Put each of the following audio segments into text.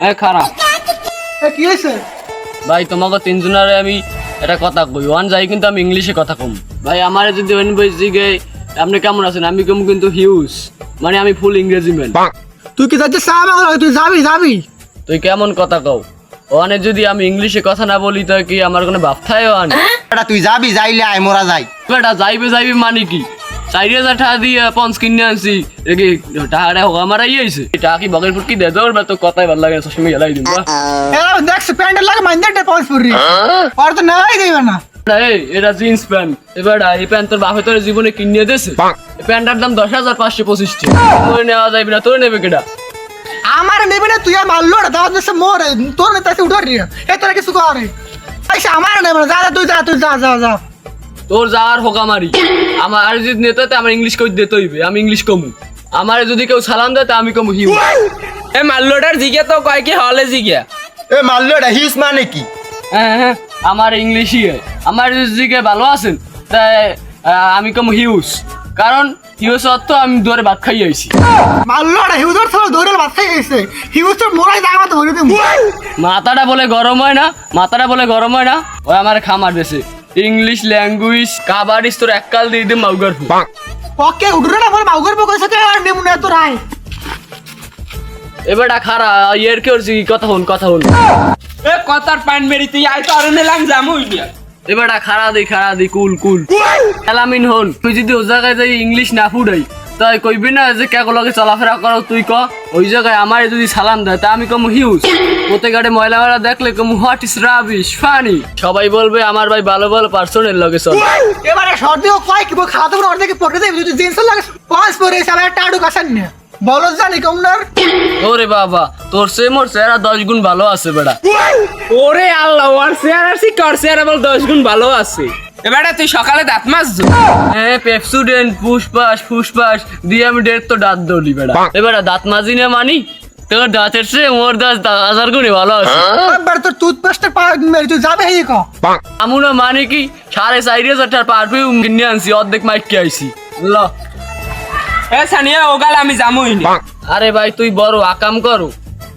এ খারাপ কি হয়েছে? ভাই তোমাকে তিনজনারে আমি একটা কথা কই ওয়ান যাই কিন্তু আমি ইংলিশে কথা কম ভাই আমার যদি ওয়ান বইছি গে আপনি কেমন আছেন আমি কম কিন্তু হিউজ মানে আমি ফুল ইংরেজি ম্যান তুই কি যাচ্ছিস তুই যাবি তুই কেমন কথা কও ওয়ানে যদি আমি ইংলিশে কথা না বলি তো কি আমার কোনো বাপ থায় ওয়ান এটা তুই যাবি যাইলে আয় মোরা যাই বেটা যাইবে মানে কি 4000 টাকা দিয়ে পঞ্চ কিনে আনছি দেখি টাকাটা হোক আমার আইছে টাকা কি বগের ফুটকি দে দৌড় তো কথাই ভালো লাগে সবসময় জ্বালাই দিব দেখছ প্যান্ডেল লাগে মাইন্ডে পৌঁছ পড়ি আর তো নাই দিবে না এই এটা জিন্স প্যান্ট এবার এই প্যান্ট তোর বাপে তোর জীবনে কিনে দিয়েছে এই প্যান্টটার দাম 10,525 তোর নেওয়া যাবে না তোর নেবে কেডা আমার নেবে না তুই আর মারলো না দাও দেশে মোরে তোর নেতাছে উঠার রে এ তোরা কিছু করে আইসা আমার নেবে না তুই যা তোর যাওয়ার হোকা মারি আমার আর যদি নেতাতে আমার ইংলিশ কই দিতে হইবে আমি ইংলিশ কমু আমার যদি কেউ সালাম দেয় তা আমি কমু হিউ এ মাল্লোটার জিগে তো কয় কি হলে জিগে এ মারলো এটা হিউজ মানে কি হ্যাঁ আমার ইংলিশই আমার যদি ভালো আছেন তাই আমি কমু হিউজ কারণ হিউজ অর্থ আমি দূরে ভাত খাই আইছি মারলো না হিউজার সব দৌড়ে বাচ্চা গেছে হিউজ তো মোরাই জায়গা তো ধরে দে মাথাটা বলে গরম হয় না ওই আমার খামার দেশে ইংলিশ ল্যাঙ্গুয়েজ কাবাডিস তোর এককাল দিয়ে দিম মাউগার ওকে উঠরে না বল মাউগর পকই সাথে আর নেমু না তো রাই এবারটা খারা ইয়ের কি করছি কথা হন এ কথার পাইন মেরি তুই আই তো আর নিলাম জামুই দিয়া এবারটা খারা দি কুল এলামিন হন তুই যদি ও জায়গায় যাই ইংলিশ না ফুডাই তাই কইবি না যে কে লগে চলাফেরা করো তুই ক ওই জায়গায় আমার যদি সালাম দেয় তা আমি কমু হিউজ প্রত্যেক গাড়ি ময়লা দেখলে কমু হোয়াট ইজ রাবিশ ফানি সবাই বলবে আমার ভাই ভালো পার্সনের লগে চল এবারে সর্দিও কয় কি খাওয়া তো অর্ধেক পড়ে দেবে যদি জিন্স লাগে পাঁচ পরে এসে আমার টাড়ু কাসান না বলো জানি কমনার ওরে বাবা তোর সে মোর চেহারা 10 গুণ ভালো আছে বেটা ওরে আল্লাহ ওর চেয়ার আর সিকর চেয়ার বল 10 গুণ ভালো আছে এবারে তুই সকালে দাঁত মাজছ হ্যাঁ পেপসুডেন্ট ফুসপাস দিয়ে আমি তো দাঁত দৌড়ি বেটা এবারে দাঁত মাজি না মানি তোর দাঁতের চেয়ে মোর দাঁত 1000 গুণে ভালো আছে একবার তোর টুথপেস্টের পা মেরে তুই যাবে এই ক আমুনা মানে কি 4,500 টাকার পারফিউম কিনে আনছি অর্ধেক মাইকে আইছি ল এ সানিয়া ওগাল আমি জামুই না আরে ভাই তুই বড় আকাম করো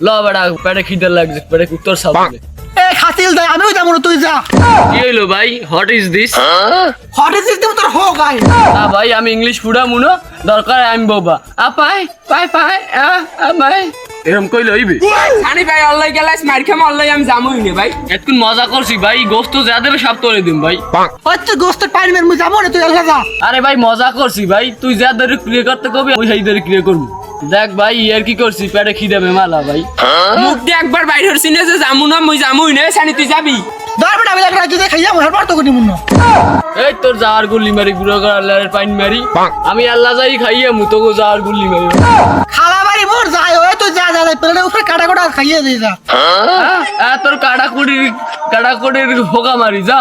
ল বেটা পেটে খিদে লাগছে পেটে উত্তর সাবলে এ খাতিল দে আমিও যাবো না তুই যা কি হইলো ভাই হোয়াট ইজ দিস হঠাৎ সিস্টেম তোর হোক গাই না ভাই আমি ইংলিশ ফুডা মুনো দরকার আমি বাবা পাই আমাই এরকম কইলে হইবে সানি ভাই অল্লাই গেলাস মার খাম অল্লাই আমি জামুই না ভাই এতক্ষণ মজা করছি ভাই গোস্ত যা দেবে সব তোরে দিম ভাই হচ্ছে গোস্তের পাইন মেরে মুই যাবো না তুই আল্লাহ যা আরে ভাই মজা করছি ভাই তুই যা ধরে ক্লিয়ার করতে কবি ওই সেই ধরে ক্লিয়ার করবি দেখ ভাই ইয়ার কি করছি পেটে খিদে বেমালা ভাই মুখ দিয়ে একবার বাইরে হরছি না যে জামু না মুই জামুই না সানি তুই যাবি দরবার আমি লাগা যদি খাইয়া মর পারতো কোনি মুন্ন এই তোর যাওয়ার গুল্লি মারি গুড়ো করার লারের পাইন মারি আমি আল্লাহ যাই খাইয়া মু তোকে যাওয়ার গুল্লি মারি খালা বাড়ি মোর যাই ওই তো যা প্লেটের উপরে কাটা কোটা খাইয়ে দে যা তোর কাটাকুটির হোকা মারি যা